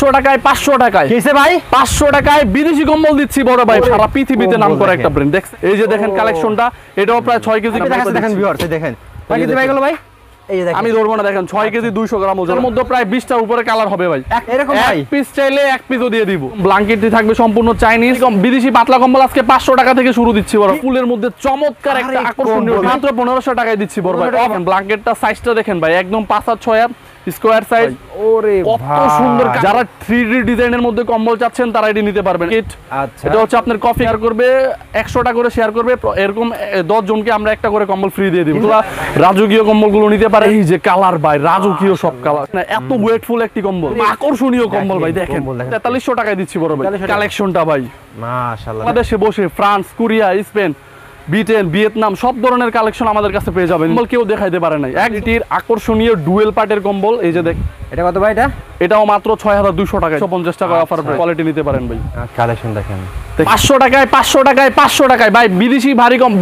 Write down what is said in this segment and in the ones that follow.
500 টাকায় 500 টাকায় কিসে ভাই 500 টাকায় বিদেশি কম্বল দিচ্ছি বড় ভাই, সারা পৃথিবীতে নামকরা একটা ব্র্যান্ড। দেখছেন এই যে দেখেন কালেকশনটা, এটাও প্রায় 6 কেজি। দেখেন ভিউয়ার্স দেখেন কয় কেজি ভাই গেল ভাই, এই যে দেখেন আমি ধরবো না, দেখেন 6 কেজি 200 গ্রাম ওজনের মধ্যে প্রায় 20টার উপরে কালার হবে ভাই। এরকম ভাই এক পিস চাইলে এক পিসও দিয়ে দিব। ব্ল্যাঙ্কেটটি থাকবে সম্পূর্ণ চাইনিজ। বিদেশি পাতলা কম্বল আজকে 500 টাকা থেকে শুরু দিচ্ছি বড়, ফুলের মধ্যে চমৎকার একটা আকর্ষণীয়, মাত্র 1500 টাকায় দিচ্ছি বড় ভাই। ব্ল্যাঙ্কেটটা সাইজটা দেখেন ভাই, একদম 5/6 স্কয়ার সাইজ। ওরে কত সুন্দর। যারা 3D ডিজাইনের মধ্যে কম্বল চাচ্ছেন তারা এটি নিতে পারবেন। আচ্ছা এটা হচ্ছে আপনার কফি শেয়ার করবে 100টা করে শেয়ার করবে, এরকম 10 জনকে আমরা একটা করে কম্বল ফ্রি দিয়ে দিব। তোরা রাজকীয় কম্বলগুলো নিতে পারে। এই যে কালার ভাই, রাজকীয় সব কালার, এত ওয়েটফুল একটি কম্বল, আকর্ষণীয় কম্বল ভাই। দেখেন 4300 টাকায় দিচ্ছি বড় ভাই। কালেকশনটা ভাই মাশাআল্লাহ, বাংলাদেশে বসে France, Korea, Spain, Britain, Vietnam সব ধরনের কালেকশন আমাদের কাছে পেয়ে যাবেন। কম্বল কেউ দেখাইতে পারে নাই। একটির আকর্ষণীয় ডুয়েল পার্টের কম্বল। এই যে দেখ, এটা কত ভাই এটাও মাত্র 6200 টাকায়, 150 টাকা অফার কোয়ালিটি নিতে পারেন ভাই। কালেকশন দেখেন 500 টাকায় 500 টাকায় 500 টাকায় ভাই। বিদেশি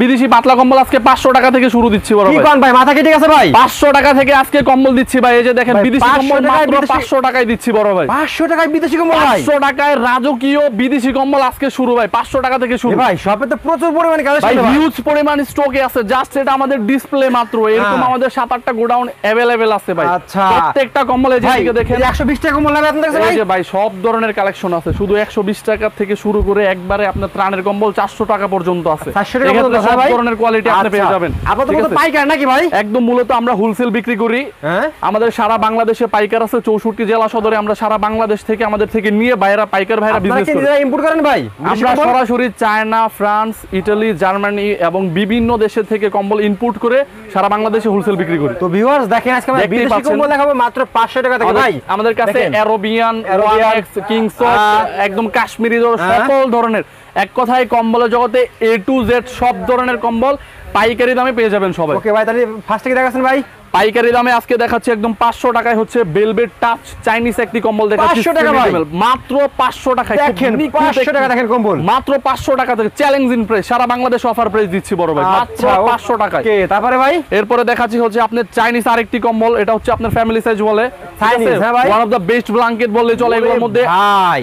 বিদেশি পাতলা কম্বল আজকে 500 টাকা থেকে শুরু দিচ্ছি বড় ভাই। কি কোন ভাই, মাথা কেটে গেছে ভাই। 500 টাকা থেকে আজকে কম্বল দিচ্ছি ভাই। এই যে দেখেন বিদেশি কম্বল মাত্র 500 টাকায় দিচ্ছি বড় ভাই। 500 টাকায় বিদেশি কম্বল ভাই, 500 টাকায় রাজকীয় বিদেশি কম্বল আজকে শুরু ভাই। 500 টাকা থেকে শুরু ভাই। শপে তো প্রচুর পরিমাণে কালেকশন ভাই, হিউজ পরিমাণ স্টকে আছে। জাস্ট এটা আমাদের ডিসপ্লে মাত্র। এরকম আমাদের 7-8টা গোডাউন अवेलेबल আছে ভাই। আচ্ছা, প্রত্যেকটা কম্বলে যেদিকে দেখেন 120 টাকা কম্বল লাগে আপনাদের কাছে ভাই। এই যে ভাই সব ধরনের কালেকশন আছে। শুধু 120 টাকা থেকে শুরু করে একবারে আপনার ত্রাণের কম্বল 400 টাকা পর্যন্ত আছে। 400 টাকা পর্যন্ত সব ধরনের কোয়ালিটি আপনি পেয়ে যাবেন। আপনাদের মতো পাইকার নাকি ভাই? একদম মূলত আমরা হোলসেল বিক্রি করি। হ্যাঁ, আমাদের সারা বাংলাদেশে পাইকার আছে 64 জেলা সদরে। আমরা সারা বাংলাদেশ থেকে আমাদের থেকে নিয়ে বাইরে পাইকার ভাইরা বিজনেস করি। আপনারা ইম্পোর্ট করেন ভাই? আমরা সরাসরি চায়না, ফ্রান্স, ইতালি, জার্মানি এবং বিভিন্ন দেশের থেকে কম্বল ইম্পোর্ট করে সারা বাংলাদেশে হোলসেল বিক্রি করি। তো ভিউয়ার্স দেখেন আজকে আমরা বিদেশি কম্বল দেখাবো মাত্র 500 টাকা থেকে ভাই। আমাদের কাছে অ্যারোবিয়ান, ওয়াক্স, কিংসট, একদম কাশ্মীরি সকল ধরনের, এক কথায় কম্বলের জগতে A to Z সব ধরনের কম্বল পাইকারি দামে পেয়ে যাবেন সবাই। ওকে ভাই, তাহলে ফার্স্ট থেকে দেখাচ্ছেন ভাই। পাইকারি দামে আজকে দেখাচ্ছি একদম 500 টাকায় হচ্ছে ভেলভেট টাচ চাইনিজ একটি কম্বল দেখাচ্ছি। 500 টাকা ভাই, মাত্র 500 টাকায়। দেখেন 500 টাকা দেখেন কম্বল মাত্র 500 টাকা থেকে চ্যালেঞ্জিং প্রাইস। সারা বাংলাদেশ অফার প্রাইস দিচ্ছি বড় ভাই, মাত্র 500 টাকায়। ওকে, তারপরে ভাই এরপরে দেখাচ্ছি হচ্ছে আপনার চাইনিজ আরেকটি কম্বল। এটা হচ্ছে আপনার ফ্যামিলি সাইজ বলে, চাইনিজ। হ্যাঁ ভাই, one of the best blanket বললে চলে। এগুলোর মধ্যে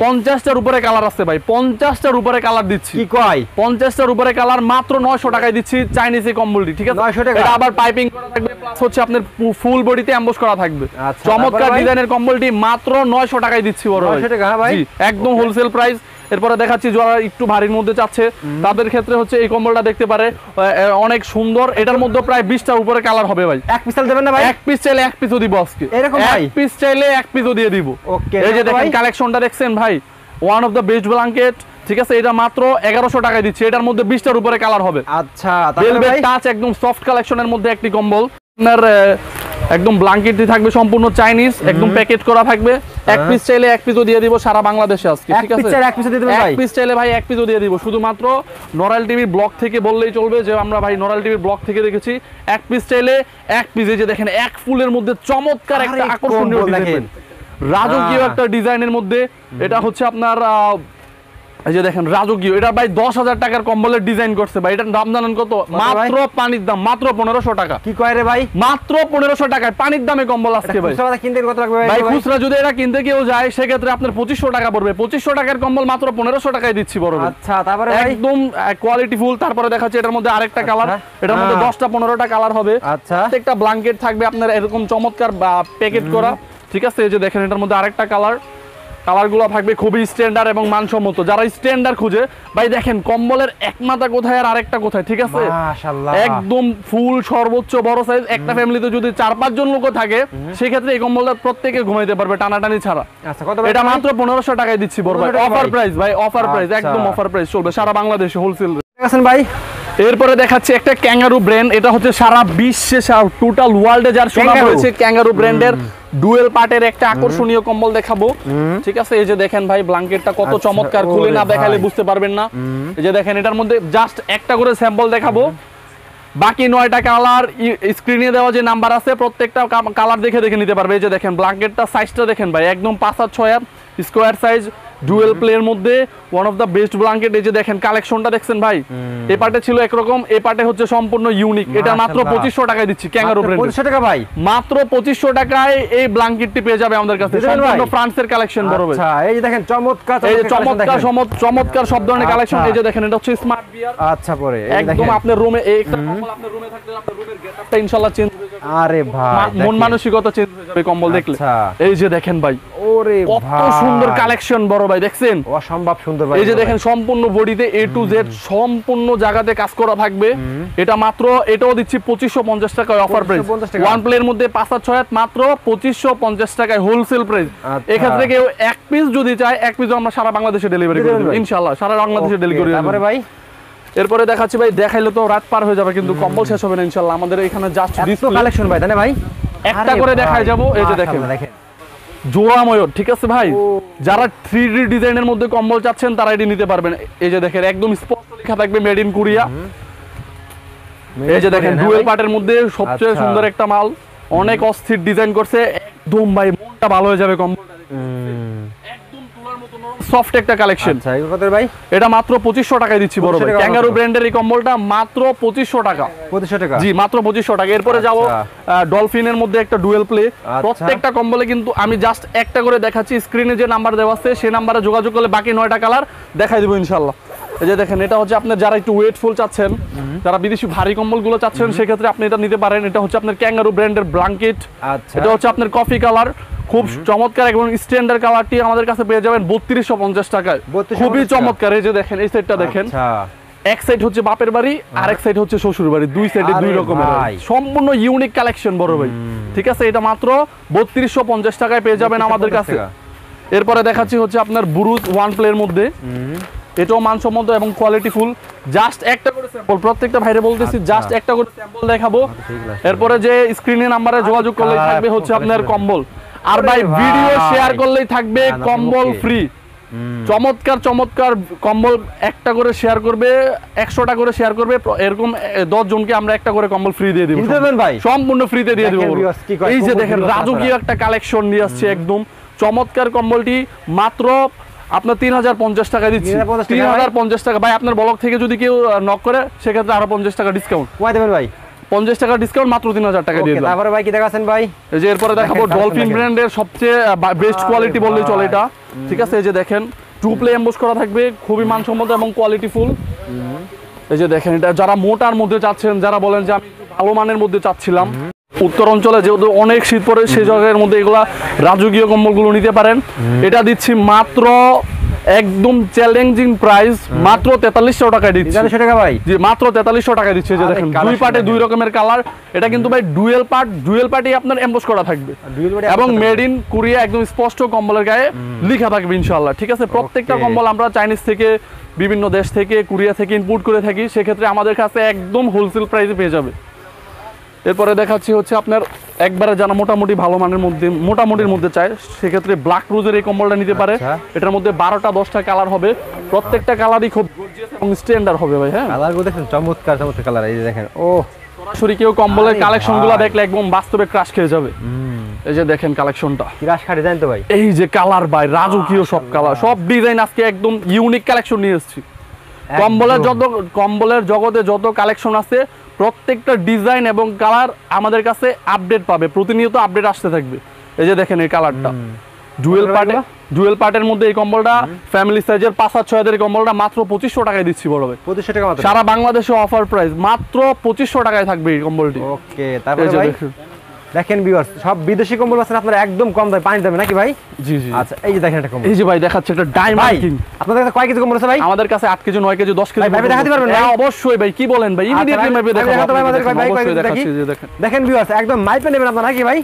50টার উপরে কালার আছে ভাই, 50টার উপরে কালার দিচ্ছি। কি কয় 50টার উপরে কালার মাত্র 900 টাকায় দিচ্ছি চাইনিজ এই কম্বলটি। ঠিক আছে, 900 টাকা। এটা আবার পাইপিং করা থাকবে, প্লাস হচ্ছে আপনার ফুল বডিতে এমবস করা থাকবে। আচ্ছা, চমৎকার ডিজাইনের কম্বলটি মাত্র 900 টাকায় দিচ্ছি বড় ভাই। 900 টাকা ভাই, জি, একদম হোলসেল প্রাইস। এরপরে দেখাচ্ছি যারা একটু ভারীর মধ্যে চাচ্ছে তাদের ক্ষেত্রে হচ্ছে এই কম্বলটা দেখতে পারে, অনেক সুন্দর। এটার মধ্যে প্রায় 20টার উপরে কালার হবে ভাই। এক পিস দেবেন না ভাই? এক পিস চাইলে এক পিসও দিব আজকে। এরকম ভাই, এক পিস চাইলে এক পিসও দিয়ে দিব। ওকে, এই যে দেখেন কালেকশনটা দেখছেন ভাই, one of the best blanket. ঠিক আছে, এটা মাত্র 1100 টাকায় দিচ্ছি। এটার মধ্যে 20টার উপরে কালার হবে। আচ্ছা, ভেলভেট টাচ একদম সফট কালেকশনের মধ্যে একটি কম্বল। আপনার একদম ব্ল্যাঙ্কেটটি থাকবে সম্পূর্ণ চাইনিজ, একদম প্যাকেট করা থাকবে। এক পিস চাইলে এক পিসও দিয়ে দিব সারা বাংলাদেশে আজকে। ঠিক আছে, এক পিস দিয়ে দিবেন ভাই? এক পিস চাইলে ভাই এক পিসও দিয়ে দিব। শুধুমাত্র নরাল টিভির ব্লগ থেকে বললেই চলবে যে আমরা ভাই নরাল টিভির ব্লগ থেকে দেখেছি। এক পিস চাইলে এক পিস। এই যে দেখেন এক ফুলের মধ্যে চমৎকার একটা আকর্ষণীয় ডিজাইন, রাজকীয় একটা ডিজাইনের মধ্যে। এটা হচ্ছে আপনার এই যে দেখেন রাজকীয়। এটা ভাই 10,000 টাকার কম্বলের ডিজাইন করছে ভাই। এটার দাম জানেন কত? মাত্র পানির দাম মাত্র 1500 টাকা। কি কয় রে ভাই? মাত্র 1500 টাকায় পানির দামে কম্বল আজকে ভাই। খুচরা কিনতে কত লাগবে ভাই? খুচরা যদি এটা কিনতে কেউ যায় সেক্ষেত্রে আপনার 2500 টাকা পড়বে। 2500 টাকার কম্বল মাত্র 1500 টাকায় দিচ্ছি বড় ভাই। আচ্ছা, তারপরে ভাই একদম কোয়ালিটি ফুল। তারপরে দেখাচ্ছি এটার মধ্যে আরেকটা কালার। এটার মধ্যে 10টা 15টা কালার হবে। আচ্ছা, একটা ব্ল্যাঙ্কেট থাকবে আপনার এরকম চমৎকার প্যাকেট করা। ঠিক আছে, এই যে দেখেন এটার মধ্যে আরেকটা কালার। কালারগুলো থাকবে খুবই স্ট্যান্ডার্ড এবং মানসম্মত। যারা স্ট্যান্ডার্ড খুঁজে ভাই, দেখেন কম্বলের এক মাথা কোথায় আর আরেকটা কোথায়। ঠিক আছে, মাশাআল্লাহ, একদম ফুল সর্বোচ্চ বড় সাইজ। একটা ফ্যামিলিতে যদি 4-5 জন লোক থাকে সেই ক্ষেত্রে এই কম্বলটা প্রত্যেকে ঘুমাইতে পারবে টানাটানি ছাড়া। আচ্ছা, কত ভাই? এটা মাত্র 1500 টাকায় দিচ্ছি বড় ভাই। অফার প্রাইস ভাই, অফার প্রাইস, একদম অফার প্রাইস চলবে সারা বাংলাদেশে হোলসেল আছেন ভাই। এরপরে দেখাচ্ছি একটা ক্যাঙ্গারু ব্র্যান্ড। এটা হচ্ছে সারা বিশ্বে টোটাল ওয়ার্ল্ডে যার সুনাম হয়েছে ক্যাঙ্গারু ব্র্যান্ডের ডুয়েল পার্টের একটা আকর্ষণীয় কম্বল দেখাবো। ঠিক আছে, এই যে দেখেন ভাই ব্ল্যাঙ্কেটটা কত চমৎকার, খুলে না দেখালে বুঝতে পারবেন না। এই যে দেখেন এটার মধ্যে জাস্ট একটা করে স্যাম্পল দেখাবো, বাকি 9টা কালার স্ক্রিনে দেওয়া যে নাম্বার আছে প্রত্যেকটা কালার দেখে দেখে নিতে পারবে। এই যে দেখেন ব্ল্যাঙ্কেটটা সাইজটা দেখেন ভাই, একদম 5/6 স্কয়ার সাইজ, ডুয়েল প্লের মধ্যে one of the best blanket. এই যে দেখেন কালেকশনটা দেখছেন ভাই, এই পার্টে ছিল একরকম, এই পার্টে হচ্ছে সম্পূর্ণ ইউনিক। এটা মাত্র 2500 টাকায় দিচ্ছি, ক্যাঙ্গারু ব্র্যান্ড। 2500 টাকা ভাই, মাত্র 2500 টাকায় এই ব্ল্যাঙ্কেটটি পেয়ে যাবে আমাদের কাছে, সম্পূর্ণ ফ্রান্সের কালেকশন বড় ভাই। আচ্ছা এই যে দেখেন চমৎকার, এই যে চমৎকার সব ধরনের কালেকশন। এই যে দেখেন এটা হচ্ছে স্মার্ট বিয়ার। আচ্ছা পরে একদম আপনার রুমে একটা কম্বল আপনার রুমে থাকলে আপনার রুমের গেটআপটা ইনশাআল্লাহ চেঞ্জ হয়ে যাবে। আরে ভাই মন মানসিকতা চেঞ্জ হয়ে যাবে কম্বল দেখলে। আচ্ছা এই যে দেখেন ভাই, ওরে কত ভাই সুন্দর কালেকশন বড় ভাই, দেখছেন অসম্ভব সুন্দর ভাই। এই যে দেখেন সম্পূর্ণ বডিতে A to Z সম্পূর্ণ জায়গাতে কাজ করা থাকবে। এটা মাত্র, এটাও দিচ্ছি 2550 টাকায় অফার প্রাইস। 2550 টাকা। ওয়ান প্লের মধ্যে 5 আর 6 মাত্র 2550 টাকায় হোলসেল প্রাইস। আচ্ছা। এক্ষেত্রে কেউ এক পিস যদি চায়, এক পিস আমরা সারা বাংলাদেশে ডেলিভারি করে দেব ইনশাআল্লাহ, সারা বাংলাদেশে ডেলিভারি করে দেব। তারপরে ভাই এরপরে দেখাচ্ছি ভাই, দেখাইলে তো রাত পার হয়ে যাবে কিন্তু কম্বল শেষ হবে না ইনশাআল্লাহ। আমাদের এখানে জাস্ট ডিসপ্লে কালেকশন ভাই, তাই না ভাই? একটা করে দেখাই যাব। এই যে দেখেন জোড়া ময়ূর, ঠিক আছে ভাই, যারা 3D ডিজাইনের মধ্যে কম্বল চাচ্ছেন তারা এটি নিতে পারবেন। এই যে দেখেন একদম স্পষ্ট লেখা থাকবে মেড ইন কোরিয়া। এই যে দেখেন ডুয়েল পার্টের মধ্যে সবচেয়ে সুন্দর একটা মাল, অনেক অস্থির ডিজাইন করছে, একদম ভাই মনটা ভালো হয়ে যাবে কম্বলটা। একদম তুলার মতো নরম সফট একটা কালেকশন। আচ্ছা এই কত ভাই? এটা মাত্র 2500 টাকায় দিচ্ছি বড় ভাই। ক্যাঙ্গারু ব্র্যান্ডের এই কম্বলটা মাত্র 2500 টাকা। 2500 টাকা? জি মাত্র 2500 টাকা। এরপরে যাবো ডলফিনের মধ্যে একটা ডুয়েল প্লে। প্রত্যেকটা কম্বলে কিন্তু আমি জাস্ট একটা করে দেখাচ্ছি, স্ক্রিনে যে নাম্বার দেওয়া আছে সেই নাম্বারে যোগাযোগ করলে বাকি 9টা কালার দেখাই দেবো ইনশাআল্লাহ। এই যে দেখেন এটা হচ্ছে আপনার যারা একটু ওয়েটফুল চাচ্ছেন, যারা বিদেশি ভারী কম্বলগুলো চাচ্ছেন, সেক্ষেত্রে আপনি এটা নিতে পারেন। এটা হচ্ছে আপনার ক্যাঙ্গারু ব্র্যান্ডের ব্ল্যাঙ্কেট। আচ্ছা এটা হচ্ছে আপনার কফি কালার, খুব চমৎকার এবং স্ট্যান্ডার্ড কালারটি আমাদের কাছে পেয়ে যাবেন 3250 টাকায়, খুবই চমৎকার। এই যে দেখেন এই সাইডটা দেখেন, এক সাইড হচ্ছে বাপের বাড়ি আর এক সাইড হচ্ছে শ্বশুর বাড়ি, দুই সাইডে দুই রকমের সম্পূর্ণ ইউনিক কালেকশন বড় ভাই, ঠিক আছে। এটা মাত্র 3250 টাকায় পেয়ে যাবেন আমাদের কাছে। এরপরে দেখাচ্ছি হচ্ছে আপনার বুরুজ ওয়ান প্লের মধ্যে, এটাও মানসম্মত এবং কোয়ালিটি ফুল। জাস্ট একটা করে স্যাম্পল, প্রত্যেকটা ভাইরে বলতেছি জাস্ট একটা করে স্যাম্পল দেখাবো। এরপরে যে স্ক্রিনে নাম্বারে যোগাযোগ করলেই থাকবে হচ্ছে আপনার কম্বল, আর ভাই ভিডিও শেয়ার করলেই থাকবে কম্বল ফ্রি। চমৎকার চমৎকার কম্বল একটা করে শেয়ার করবে, 100টা করে শেয়ার করবে, এরকম 10 জনকে আমরা একটা করে কম্বল ফ্রি দিয়ে দিব ভাই, সম্পূর্ণ ফ্রিতে দিয়ে দিব। এই যে দেখেন রাজকীয় একটা কালেকশন নিয়ে আসছে, একদম চমৎকার কম্বলটি মাত্র আপনার 3050 টাকা দিচ্ছি। 3050 টাকা ভাই। আপনার ব্লগ থেকে যদি কেউ নক করে সেক্ষেত্রে আরো 50 টাকা ডিসকাউন্ট। কয় দেবেন ভাই? 50 টাকা ডিসকাউন্ট, মাত্র 3000 টাকা দিয়ে দেব। তারপরে ভাই কি দেখাচ্ছেন ভাই? এই যে এরপরে দেখাবো ডলফিন ব্র্যান্ডের সবচেয়ে বেস্ট কোয়ালিটি বললেই চলে এটা, ঠিক আছে। এই যে দেখেন টু প্লে এমবোস করা থাকবে, খুবই মানসম্মত এবং কোয়ালিটি ফুল। এই যে দেখেন এটা যারা মোটার মধ্যে চাচ্ছেন, যারা বলেন যে আমি ভালো মানের মধ্যে চাচ্ছিলাম, উত্তর অঞ্চলে যেহেতু অনেক শীত পড়ে সেই জায়গার মধ্যে এগুলা রাজকীয় কম্বলগুলো নিতে পারেন। এটা দিচ্ছি মাত্র একদম চ্যালেঞ্জিং প্রাইস, মাত্র 4300 টাকায় দিচ্ছি। 4300 টাকা ভাই? জি মাত্র 4300 টাকায় দিচ্ছি। যে দেখেন দুই পার্টে দুই রকমের কালার, এটা কিন্তু ভাই ডুয়েল পার্টই আপনার এমবোস করা থাকবে এবং মেড ইন কোরিয়া, একদম স্পষ্ট কম্বলের গায়ে লেখা থাকবে ইনশাআল্লাহ, ঠিক আছে। প্রত্যেকটা কম্বল আমরা চাইনিজ থেকে, বিভিন্ন দেশ থেকে, কোরিয়া থেকে ইম্পোর্ট করে থাকি, সেক্ষেত্রে আমাদের কাছে একদম হোলসেল প্রাইসে পেয়ে যাবে। এরপরে দেখাচ্ছি হচ্ছে আপনার একবারে যারা মোটামুটি ভালো মানের মধ্যে, মোটামুটির মধ্যে চায়, সেক্ষেত্রে ব্ল্যাক রোজের এই কম্বলটা নিতে পারে। এটার মধ্যে 12টা 10টা কালার হবে, প্রত্যেকটা কালারই খুব গর্জিয়াস এবং স্ট্যান্ডার্ড হবে ভাই। হ্যাঁ কালারগুলো দেখেন চমৎকার চমৎকার কালার। এই যে দেখেন, ও সরাসরি কেউ কম্বলের কালেকশনগুলো দেখলে একদম বাস্তবে ক্রাশ খেয়ে যাবে। এই যে দেখেন কালেকশনটা ক্রাশ খাটে জানেন তো ভাই, এই যে কালার ভাই রাজকীয় সব কালার, সব ডিজাইন আজকে একদম ইউনিক কালেকশন নিয়ে এসেছি। কম্বলের জগতে যত কালেকশন আছে প্রত্যেকটা ডিজাইন এবং কালার আমাদের কাছে আপডেট পাবে, প্রতিনিয়ত আপডেট আসতে থাকবে। এই যে দেখেন এই কালারটা ডুয়েল পার্টের মধ্যে এই কম্বলটা ফ্যামিলি সাইজের 5 আর 6 এর কম্বলটা মাত্র 2500 টাকায় দিচ্ছি বড় ভাই। 2500 টাকা মাত্র? সারা বাংলাদেশে অফার প্রাইস মাত্র 2500 টাকায় থাকবে এই কম্বলটি। ওকে তারপরে ভাই দেখেন ভিউয়ার্স, সব বিদেশি কম্বল আছে আপনারা একদম কম দামে পানি দামে নাকি ভাই? জি জি। আচ্ছা এই যে দেখেন একটা কম্বল, এই যে ভাই দেখাচ্ছে একটা ডায়মন্ড কিং। আপনাদের কাছে কয় কেজি কম্বল আছে ভাই? আমাদের কাছে 8 কেজি 9 কেজি 10 কেজি। ভাই দেখাতে পারবেন ভাই? অবশ্যই ভাই, কি বলেন ভাই, ইমিডিয়েটলি মাইপে দেখাবো ভাই। আমাদের ভাই অবশ্যই দেখাচ্ছি। যে দেখেন দেখেন ভিউয়ার্স একদম মাইপে নেবেন আপনারা নাকি ভাই?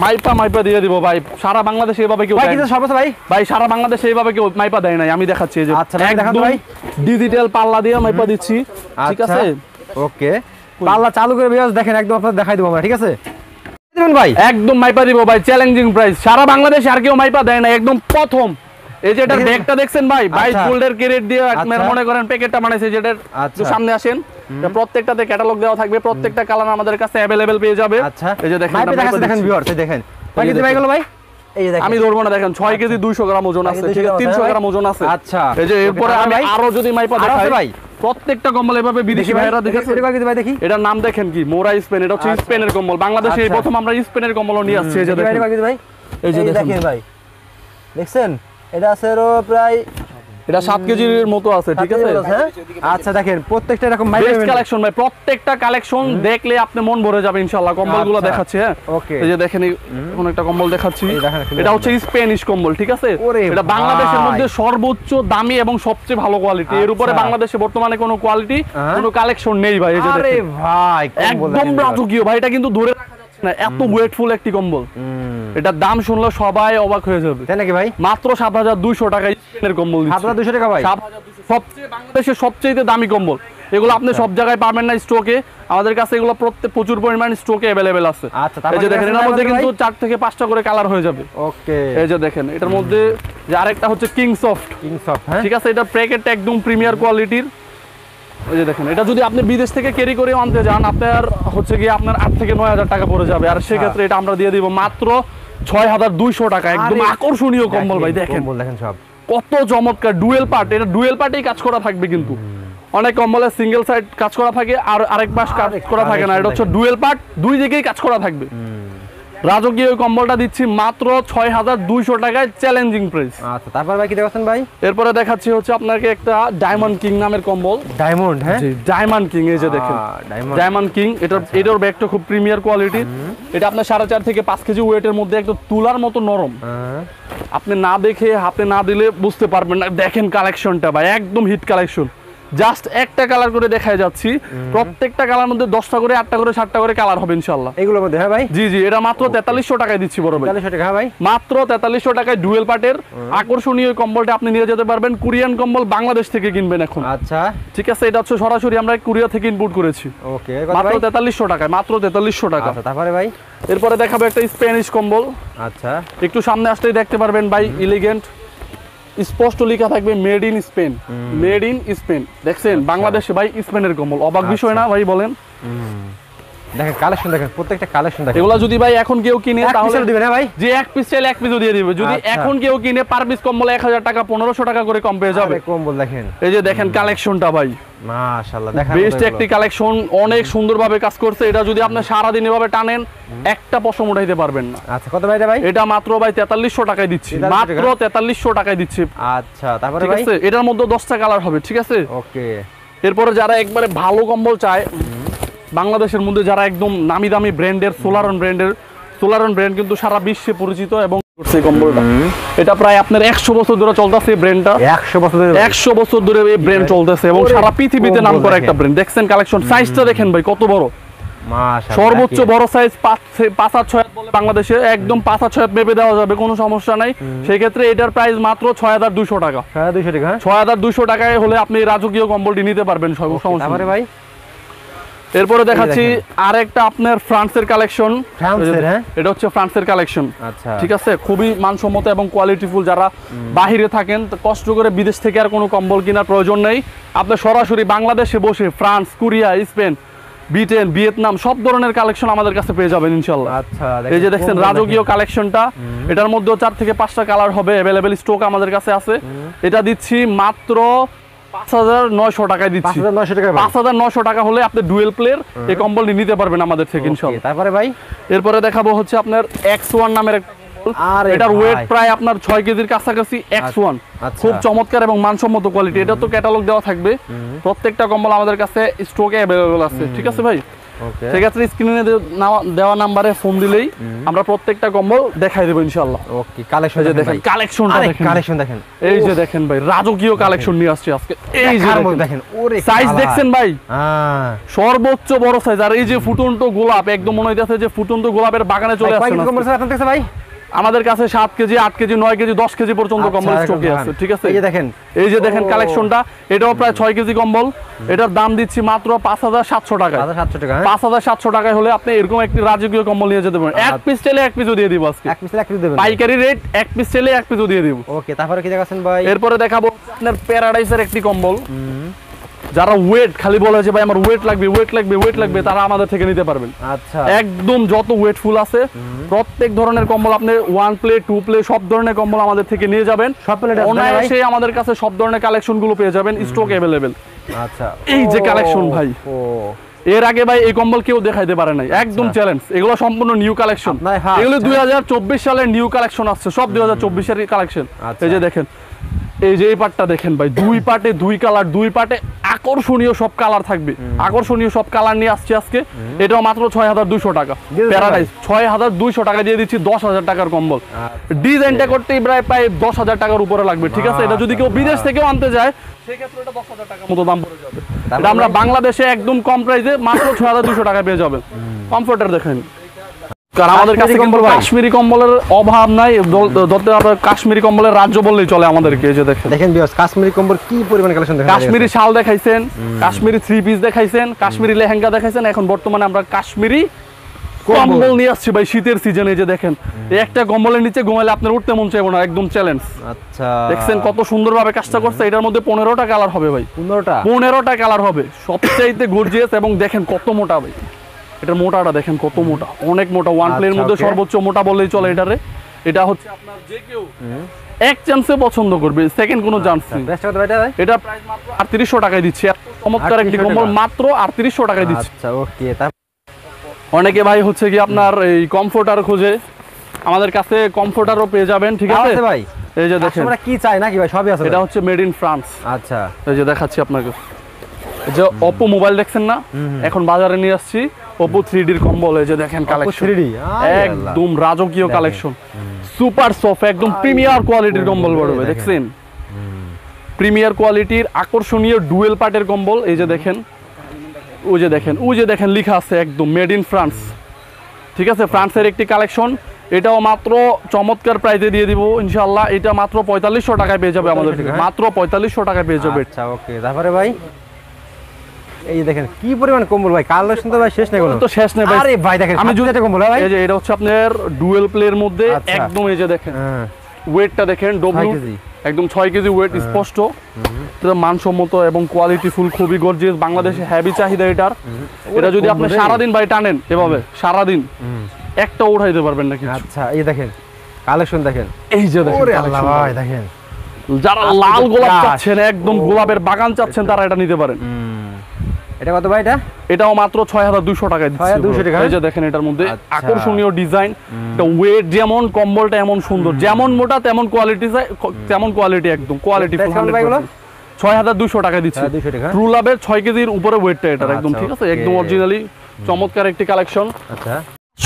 মাইপা দিয়ে দিব ভাই। সারা বাংলাদেশে এইভাবে কেউ ভাই কিছু সর্বোচ্চ ভাই সারা বাংলাদেশে এইভাবে কেউ মাইপা দেয় নাই, আমি দেখাচ্ছি। এই যে আচ্ছা ভাই দেখাতো ভাই, ডিজিটাল পাল্লা দিয়ে মাইপা দিচ্ছি, ঠিক আছে। ওকে পাল্লা চালু করে ভিউয়ার্স দেখেন একদম আপনাদের দেখাই দেব আমরা, ঠিক আছে ভাই? একদম মাইপা দিব ভাই, চ্যালেঞ্জিং প্রাইস। সারা বাংলাদেশে আর কেউ মাইপা দেয় না, একদম প্রথম। এই যে এটার ব্যাগটা দেখছেন ভাই, 22 গোল্ডের ক্যারেট দিয়ে মনে করেন প্যাকেটটা বানাইছে, যেটার সামনে আসেন, প্রত্যেকটাতে ক্যাটালগ দেওয়া থাকবে, প্রত্যেকটা কালার আমাদের কাছে अवेलेबल পেয়ে যাবে। এই যে দেখেন দেখেন ভিউয়ার্স, এই দেখেন ভাই, কিছু ভাই গুলো ভাই এই যে দেখেন আমি ধরবো না, দেখেন 6 কেজি 200 গ্রাম ওজন আছে, ঠিক আছে, 300 গ্রাম ওজন আছে। আচ্ছা এই যে এরপরে আমি আরো যদি মাইপা দেখাই ভাই, প্রত্যেকটা কম্বল এভাবে বিদেশি ভাইরা দেখেন। এটা কয় কেজি ভাই দেখি? এটার নাম দেখেন কি, মোরা স্পেন। এটা হচ্ছে স্পেনের কম্বল। বাংলাদেশে এই প্রথম আমরা স্পেনের কম্বল নিয়ে আসছি। এই যে দেখেন ভাই, এই যে দেখেন ভাই, দেখছেন এটা আছে প্রায় এটা 7 কেজির মতো আছে, ঠিক আছে। আচ্ছা দেখেন প্রত্যেকটা এরকম বেস্ট কালেকশন ভাই, প্রত্যেকটা কালেকশন দেখলে আপনি মন ভরে যাবে ইনশাআল্লাহ। কম্বলগুলো দেখাচ্ছি, হ্যাঁ ওকে। এই যে দেখেন কোন একটা কম্বল দেখাচ্ছি, এটা হচ্ছে স্প্যানিশ কম্বল, ঠিক আছে। এটা বাংলাদেশের মধ্যে সর্বোচ্চ দামি এবং সবচেয়ে ভালো কোয়ালিটি। এর উপরে বাংলাদেশে বর্তমানে কোনো কোয়ালিটি কোনো কালেকশন নেই ভাই। এই যে আরে ভাই একদম রাজকীয় ভাই, এটা কিন্তু ধরে রাখা যাচ্ছে না, এত ওয়েটফুল একটি কম্বল। এটার দাম শুনলে সবাই অবাক হয়ে যাবে, তাই নাকি ভাই? মাত্র 7200 টাকায় স্পেনের কম্বল দিচ্ছি। 7200 টাকা ভাই? 7200, সবচেয়ে বাংলাদেশের সবচেয়ে দামি কম্বল। এগুলো আপনি সব জায়গায় পাবেন না স্টকে, আমাদের কাছে এগুলো প্রচুর পরিমাণ স্টকে अवेलेबल আছে। আচ্ছা এই যে দেখেন এর মধ্যে কিন্তু 4 থেকে 5টা করে কালার হয়ে যাবে। ওকে, এই যে দেখেন এটার মধ্যে যে আরেকটা হচ্ছে কিং সফট, হ্যাঁ ঠিক আছে। এটা প্যাকেটটা একদম প্রিমিয়ার কোয়ালিটির। এই যে দেখেন এটা যদি আপনি বিদেশ থেকে ক্যারি করে আনতে যান, আপনার হচ্ছে কি আপনার 8 থেকে 9000 টাকা পড়ে যাবে। আর সেক্ষেত্রে এটা আমরা দিয়ে দিব মাত্র 6200 টাকা। একদম আকর্ষণীয় কম্বল ভাই, দেখেন সব কত চমৎকার। ডুয়েল পার্ট, এটা ডুয়েল পার্টেই কাজ করা থাকবে কিন্তু। অনেক কম্বলে সিঙ্গেল সাইড কাজ করা থাকে আর আরেক পাশ কাজ করা থাকে না, এটা হচ্ছে ডুয়েল পার্ট, দুই দিকেই কাজ করা থাকবে। রাজকীয় কম্বলটা দিচ্ছি মাত্র 6200 টাকায়, চ্যালেঞ্জিং প্রাইস। আচ্ছা তারপর ভাই কি দেখাচ্ছেন ভাই? এরপরে দেখাচ্ছি হচ্ছে আপনাকে একটা ডায়মন্ড কিং নামের কম্বল। ডায়মন্ড, হ্যাঁ ডায়মন্ড কিং, এই যে দেখেন ডায়মন্ড কিং। এটার ব্যাগটা খুব প্রিমিয়ার কোয়ালিটির। এটা আপনার 4.5 থেকে 5 কেজি ওয়েটের মধ্যে, একদম তুলার মতো নরম। আপনি না দেখে হাতে না দিলে বুঝতে পারবেন না। দেখেন কালেকশনটা ভাই, একদম হিট কালেকশন। জাস্ট একটা কালার করে দেখাই যাচ্ছি, প্রত্যেকটা কালার মধ্যে 10টা করে 8টা করে 7টা করে কালার হবে ইনশাআল্লাহ এগুলোর মধ্যে। হ্যাঁ ভাই, জি জি, এটা মাত্র 4300 টাকায় দিচ্ছি বড় ভাই। 4300 টাকা ভাই, মাত্র 4300 টাকায় ডুয়েল পার্টের আকর্ষণীয় কম্বলটা আপনি নিয়ে যেতে পারবেন। কোরিয়ান কম্বল বাংলাদেশ থেকে কিনবেন এখন। আচ্ছা ঠিক আছে, এটা হচ্ছে সরাসরি আমরা কোরিয়া থেকে ইম্পোর্ট করেছি। ওকে, মাত্র 4300 টাকায়, মাত্র 4300 টাকা। আচ্ছা তারপরে ভাই এরপরে দেখাবো একটা স্প্যানিশ কম্বল। আচ্ছা একটু সামনে আসতেই দেখতে পারবেন ভাই, এলিগেন্ট স্পষ্ট লেখা থাকবে made in Spain, made in Spain. দেখছেন বাংলাদেশে ভাই স্পেনের কম্বল, অবাক বিষয় না ভাই বলেন? দেখেন কালেকশন, দেখেন প্রত্যেকটা কালেকশন দেখেন। এগুলা যদি ভাই এখন কেউ কিনে তাহলে দিবেন, হ্যাঁ ভাই, যে এক পিস চাইলে এক পিসও দিয়ে দিবে। যদি এখন কেউ কিনে পার পিস কম্বল 1000 টাকা 1500 টাকা করে কম পেয়ে যাবে। কম্বল দেখেন, এই যে দেখেন কালেকশনটা ভাই, মাশাআল্লাহ দেখেন বেস্ট একটি কালেকশন, অনেক সুন্দরভাবে কাজ করছে। এটা যদি আপনি সারা দিন এভাবে টানেন একটা পশম উঠাইতে পারবেন না। আচ্ছা কত ভাই এটা ভাই? এটা মাত্র ভাই 4300 টাকায় দিচ্ছি, মাত্র 4300 টাকায় দিচ্ছি। আচ্ছা তারপরে ঠিক ভাই আছে, এটার মধ্যে 10টা কালার হবে, ঠিক আছে। ওকে, এরপরে যারা একবারে ভালো কম্বল চায়, বাংলাদেশের মধ্যে যারা একদম নামি দামি ব্র্যান্ডের, সোলারন ব্র্যান্ড কিন্তু সারা বিশ্বে পরিচিত এবং কম্বলটা এটা প্রায় আপনার 100 বছর ধরে চলতেছে এই ব্র্যান্ডটা। 100 বছর ধরে এই ব্র্যান্ড চলতেছে এবং সারা পৃথিবীতে নাম করা একটা ব্র্যান্ড। দেখছেন কালেকশন, সাইজটা দেখেন ভাই কত বড়, মাশাআল্লাহ। সর্বোচ্চ বড় সাইজ 5-6 বলে বাংলাদেশে, একদম 5-6 মেপে দেওয়া যাবে, কোনো সমস্যা নাই। সেই ক্ষেত্রে এটার প্রাইস মাত্র 6200 টাকা। 6200 টাকা, 6200 টাকায় হলে আপনি রাজকীয় কম্বলটি নিতে পারবেন সব সমস্যা। তারপরে ভাই এরপরে দেখাচ্ছি আরেকটা আপনার ফ্রান্সের কালেকশন। হ্যাঁ এটা হচ্ছে ফ্রান্সের কালেকশন। আচ্ছা ঠিক আছে, খুবই মানসম্মত এবং কোয়ালিটিফুল। যারা বাহিরে থাকেন তো কষ্ট করে বিদেশ থেকে আর কোনো কম্বল কেনার প্রয়োজন নেই, আপনি সরাসরি বাংলাদেশে বসে France, Korea, Spain, Britain, Vietnam সব ধরনের কালেকশন আমাদের কাছে পেয়ে যাবেন ইনশাআল্লাহ। আচ্ছা এই যে দেখছেন রাজকীয় কালেকশনটা, এটার মধ্যে 4 থেকে 5টা কালার হবে, अवेलेबल স্টক আমাদের কাছে আছে। এটা দিচ্ছি মাত্র 5900 টাকায় দিচ্ছি। 5900 টাকা হলে আপনি ডুয়েল প্লেয়ার এই কম্বলটি নিতে পারবেন আমাদের থেকে ইনশাআল্লাহ। তারপরে ভাই এরপরে দেখাবো হচ্ছে আপনার X1 নামের একটা কম্বল। এটার ওয়েট প্রায় আপনার 6 কেজির কাছাকাছি। X1 খুব চমৎকার এবং মানসম্মত কোয়ালিটি। এটা তো ক্যাটালগ দেওয়া থাকবে, প্রত্যেকটা কম্বল আমাদের কাছে স্টকে अवेलेबल আছে। ঠিক আছে ভাই, ঠিক আছে, স্ক্রিনে দেওয়া নাম্বারে ফোন দিলেই আমরা প্রত্যেকটা কম্বল দেখাই দেব ইনশাআল্লাহ। ওকে, কালেকশন দেখেন, কালেকশনটা দেখেন, কালেকশন দেখেন, এই যে দেখেন ভাই রাজকীয় কালেকশন নিয়ে আসছি আজকে। এই যে দেখেন, ওরে সাইজ দেখছেন ভাই, সর্বোচ্চ বড় সাইজ। আর এই যে ফুটন্ত গোলাপ, একদম মনে হইতেছে যে ফুটন্ত গোলাপের বাগানে চলে আসছে ভাই। আমাদের কাছে 7 কেজি, 8 কেজি, 9 কেজি, 10 কেজি পর্যন্ত কম্বল স্টকে আছে। ঠিক আছে, এই যে দেখেন কালেকশনটা, এটাও প্রায় 6 কেজি কম্বল। এটার দাম দিচ্ছি মাত্র 5700 টাকা। 5700 টাকায় হলে আপনি এরকম একটি রাজকীয় কম্বল নিয়ে যেতে পারেন। এক পিস চাইলে এক পিসও দিয়ে দিব আজকে, পাইকারি রেট, এক পিস চাইলে এক পিসও দিয়ে দিব। ওকে, তারপরে কি দেখাচ্ছেন ভাই? এরপরে দেখাবো আপনার প্যারাডাইসের একটি কম্বল। যারা ওয়েট খালি বলে যে ভাই আমার ওয়েট লাগবে তারা আমাদের থেকে নিতে পারবেন। আচ্ছা, একদম যত ওয়েটফুল আছে প্রত্যেক ধরনের কম্বল আপনি 1 প্লে 2 প্লে সব ধরনের কম্বল আমাদের থেকে নিয়ে যাবেন। সব প্লেট অনায়াসে আমাদের কাছে সব ধরনের কালেকশন গুলো পেয়ে যাবেন, স্টক अवेलेबल। আচ্ছা, এই যে কালেকশন ভাই, ও এর আগে ভাই এই কম্বল কেউ দেখাইতে পারে নাই, একদম চ্যালেঞ্জ। এগুলো সম্পূর্ণ নিউ কালেকশন, এগুলো 2024 সালের নিউ কালেকশন আসছে, সব 2024 এর কালেকশন। এই যে দেখেন, এই যে এই পার্টটা দেখেন ভাই, দুই পার্টে দুই কালার, দুই পার্টে আকর্ষণীয় সব কালার থাকবে, আকর্ষণীয় সব কালার নিয়ে আসছে আজকে। এটাও মাত্র 6200 টাকা, প্যারাডাইস 6200 টাকা দিয়ে দিচ্ছি 10000 টাকার কম্বল। ডিজাইনটা করতেই প্রায় 10000 টাকার উপরে লাগবে, ঠিক আছে? এটা যদি কেউ বিদেশ থেকেও আনতে যায় সেক্ষেত্রে এটা 10000 টাকার মতো দাম পড়ে যাবে। এটা আমরা বাংলাদেশে একদম কম প্রাইসে মাত্র 6200 টাকা পেয়ে যাবেন। কমফোর্টার দেখেন, কারণ আমাদের কাছে কিন্তু কাশ্মীরি কম্বলের অভাব নাই, কাশ্মীরি কম্বলের রাজ্য বললেই চলে আমাদেরকে। এই যে দেখেন ভিউয়ার্স, কাশ্মীরি কম্বল কি পরিমাণ কালেকশন দেখেন। কাশ্মীরি শাল দেখাইছেন, কাশ্মীরি 3 পিস দেখাইছেন, কাশ্মীরি লেহেঙ্গা দেখাইছেন, এখন বর্তমানে আমরা কাশ্মীরি কম্বল নিয়ে আসছি ভাই শীতের সিজনে। এই যে দেখেন, এই একটা কম্বলের নিচে ঘুমাইলে আপনার উঠতে মন চাইবে না, একদম চ্যালেঞ্জ। আচ্ছা, দেখছেন কত সুন্দরভাবে কাজটা করছে। এটার মধ্যে 15টা কালার হবে ভাই, 15টা কালার হবে, সবচাইতে গর্জিয়াস। এবং দেখেন কত মোটা ভাই, এটার মোটাটা দেখেন কত মোটা, অনেক মোটা। 1 প্লের মধ্যে সর্বোচ্চ মোটা বললেই চলে এটারে। এটা হচ্ছে আপনার যে কেউ এক চান্সে পছন্দ করবে, সেকেন্ড কোনো চান্স নেই। এটা প্রাইস মাত্র 3800 টাকায় দিচ্ছি, এত চমৎকার একটি কম্বল মাত্র 3800 টাকায় দিচ্ছি। আচ্ছা, ওকে। অনেকে ভাই হচ্ছে কি আপনার এই কমফোর্টার খোঁজে, আমাদের কাছে কমফোর্টারও পেয়ে যাবেন, ঠিক আছে ভাই? এই যে দেখেন, আমরা কি চাই নাকি ভাই, সবই আছে। এটা হচ্ছে মেড ইন ফ্রান্স। আচ্ছা, এই যে দেখাচ্ছি আপনাকে, যে Oppo মোবাইল দেখছেন না, এখন বাজারে নিয়ে আসছি Oppo 3D এর কম্বল। এই যে দেখেন কালেকশন, একদম রাজকীয় কালেকশন, সুপার সফট, একদম প্রিমিয়ার কোয়ালিটির কম্বল পড়বে। দেখছেন প্রিমিয়ার কোয়ালিটির আকর্ষণীয় ডুয়েল পার্টের কম্বল। এই যে দেখেন, ওই যে দেখেন লেখা আছে একদম মেড ইন ফ্রান্স, ঠিক আছে? ফ্রান্সের একটি কালেকশন, এটাও মাত্র চমৎকার প্রাইসে দিয়ে দিব ইনশাআল্লাহ। এটা মাত্র 4500 টাকায় পেয়ে যাবে আমাদের থেকে, মাত্র 4500 টাকায় পেয়ে যাবে। আচ্ছা, ওকে। তারপরে ভাই এই দেখেন কি পরিমাণ কম্বল ভাই, কালেকশন তো ভাই শেষ নেই, কোনো তো শেষ নেই ভাই। আরে ভাই দেখেন, আমি যদি কম্বল ভাই, এই যে এটা হচ্ছে আপনার ডুয়েল প্লের মধ্যে একদম। এই যে দেখেন ওয়েটটা দেখেন, ডব্লিউ একদম 6 কেজি ওয়েট, স্পষ্ট, মানসম্মত এবং কোয়ালিটিফুল, খুবই গর্জিয়াস। বাংলাদেশে হেভি চাহিদা এটার। এটা যদি আপনি সারাদিন ভাই টানেন এভাবে, সারাদিন একটা উঠাইতে পারবেন না কিছু। আচ্ছা, এই দেখেন কালেকশন দেখেন, এই যে দেখেন ভাই দেখেন, যারা লাল গোলাপ চাচ্ছেন, একদম গোলাপের বাগান চাচ্ছেন, তারা এটা নিতে পারেন। এটা কত ভাই? এটাও মাত্র 6200 টাকায় দিচ্ছি। 6200 টাকা। এই যে দেখেন, এটার মধ্যে আকর্ষণীয় ডিজাইন, এটা ওয়েট যেমন, কম্বলটা এমন সুন্দর, যেমন মোটা তেমন কোয়ালিটি, তেমন কোয়ালিটি, একদম কোয়ালিটি ফুল। 6200 টাকায় দিচ্ছি। ট্রু লাভের 6 কেজির উপরে ওয়েটটা এটার, একদম ঠিক আছে, একদম অরিজিনালি চমৎকার একটি কালেকশন। আচ্ছা,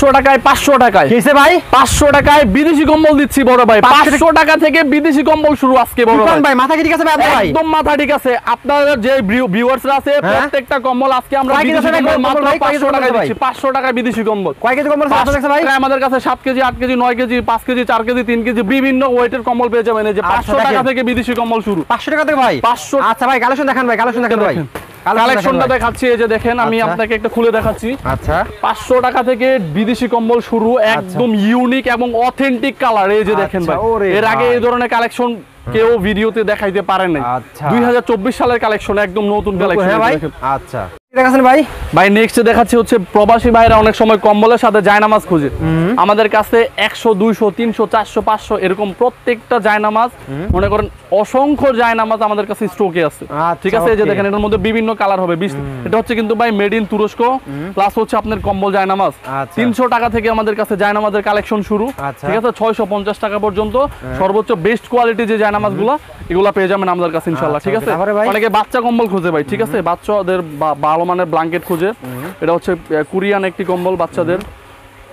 500 টাকায় 500 টাকায় কিসে ভাই? 500 টাকায় বিদেশি কম্বল দিচ্ছি বড় ভাই। 500 টাকা থেকে বিদেশি কম্বল শুরু আজকে বড় ভাই। মাথা ঠিক আছে ভাই? একদম মাথা ঠিক আছে। আপনাদের যে ভিউয়ার্সরা আছে প্রত্যেকটা কম্বল আজকে আমরা বিদেশি কম্বল মাত্র 500 টাকায় দিচ্ছি। 500 টাকায় বিদেশি কম্বল। কয় কেজি কম্বল আছে আপনাদের কাছে ভাই? আমাদের কাছে 7 KG, 8 KG, 9 KG, 5 KG, 4 KG, 3 KG বিভিন্ন ওয়েটের কম্বল পেয়ে যাবেন। এই যে 500 টাকা থেকে বিদেশি কম্বল শুরু। 500 টাকা থেকে ভাই? 500। আচ্ছা ভাই, কালেকশন দেখান ভাই, কালেকশন দেখান ভাই। কালেকশনটা দেখাচ্ছি, এই যে দেখেন, আমি আপনাকে একটা খুলে দেখাচ্ছি। আচ্ছা, 500 টাকা থেকে বিদেশি কম্বল শুরু, একদম ইউনিক এবং অথেন্টিক কালার। এই যে দেখেন ভাই, এর আগে এই ধরনের কালেকশন কেউ ভিডিওতে দেখাইতে পারে নাই। 2024 সালের কালেকশন, একদম নতুন কালেকশন। আচ্ছা, দেখাচ্ছেন ভাই। ভাই নেক্সট দেখাচ্ছি হচ্ছে প্রবাসী ভাইরা অনেক সময় কম্বলের সাথে জায়নামাজ খোঁজে। আমাদের কাছে 100, 200, 300, 400, 500 এরকম প্রত্যেকটা জায়নামাজ, মনে করেন অসংখ্য জায়নামাজ আমাদের কাছে স্টকে আছে, ঠিক আছে? এই যে দেখেন, এটার মধ্যে বিভিন্ন কালার হবে। এটা হচ্ছে কিন্তু ভাই মেড ইন তুরস্ক, প্লাস হচ্ছে আপনার কম্বল জায়নামাজ। 300 টাকা থেকে আমাদের কাছে জায়নামাজের কালেকশন শুরু, ঠিক আছে? 650 টাকা পর্যন্ত সর্বোচ্চ বেস্ট কোয়ালিটি যে জায়নামাজগুলো, এগুলা পেয়ে যাবেন আমাদের কাছে ইনশাআল্লাহ, ঠিক আছে? অনেকে বাচ্চা কম্বল খোঁজে ভাই, ঠিক আছে? বাচ্চাদের ভালো মানের ব্ল্যাঙ্কেট খোঁজে। এটা হচ্ছে কোরিয়ান একটি কম্বল বাচ্চাদের,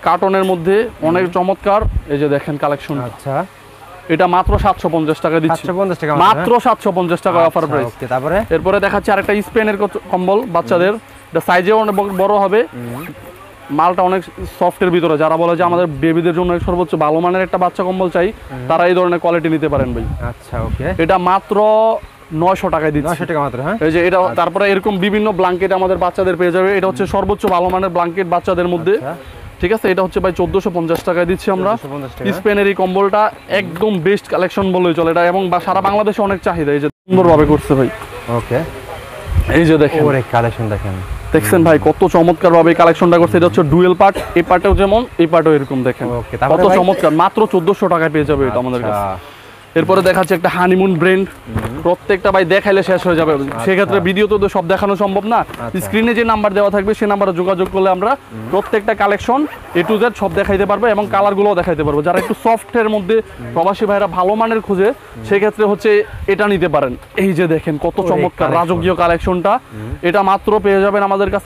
কার্টনের মধ্যে, অনেক চমৎকার। এই যে দেখেন কালেকশন। আচ্ছা, এটা মাত্র 750 টাকা দিচ্ছি, মাত্র 750 টাকা অফার প্রাইস। তারপরে এরপরে দেখাচ্ছি আরেকটা স্পেনের কম্বল বাচ্চাদের, এটা সাইজেও অনেক বড় হবে, মালটা অনেক সফটের ভিতরে। যারা বলে যে আমাদের বেবিদের জন্য সর্বোচ্চ ভালো মানের একটা বাচ্চা কম্বল চাই, তারা এই ধরনের কোয়ালিটি নিতে পারেন ভাই। আচ্ছা, ওকে। এটা মাত্র 900 টাকায় দিচ্ছি। 900 টাকা মাত্র, হ্যাঁ। এই যে এটা, তারপরে এরকম বিভিন্ন ব্ল্যাঙ্কেট আমাদের বাচ্চাদের পেয়ে যাবে। এটা হচ্ছে সর্বোচ্চ ভালো মানের ব্ল্যাঙ্কেট বাচ্চাদের মধ্যে, ঠিক আছে? এটা হচ্ছে ভাই 1450 টাকায় দিচ্ছি আমরা। স্পেনের এই কম্বলটা একদম বেস্ট কালেকশন বললেই চলে এটা, এবং সারা বাংলাদেশে অনেক চাহিদা। এই যে সুন্দরভাবে করছে ভাই। ওকে, এই যে দেখেন, ওরে কালেকশন দেখেন, দেখছেন ভাই কত চমৎকার ভাবে কালেকশনটা করছে। এটা হচ্ছে ডুয়েল পার্ট, এই পার্টেও যেমন এই পার্টেও এরকম দেখেন ওকে, তারপরে কত ভাই? চমৎকার, মাত্র 1400 টাকায় পেয়ে যাবে এটা আমাদের কাছে। এরপরে দেখাচ্ছে একটা হানিমুন ব্র্যান্ড, প্রত্যেকটা ভাই দেখাইলে শেষ হয়ে যাবে, সেক্ষেত্রে ভিডিও তো সব দেখানো সম্ভব না। স্ক্রিনে যে নাম্বার দেওয়া থাকবে সেই নাম্বারে যোগাযোগ করলে আমরা প্রত্যেকটা কালেকশন A to Z সব দেখাইতে পারবো এবং কালারগুলোও দেখাইতে পারবো। যারা একটু সফটের মধ্যে প্রবাসী ভাইরা ভালো মানের খুঁজে, সেক্ষেত্রে হচ্ছে এটা নিতে পারেন। এই যে দেখেন কত চমৎকার collection। রাজকীয় কালেকশনটা, এটা মাত্র পেয়ে যাবেন আমাদের কাছে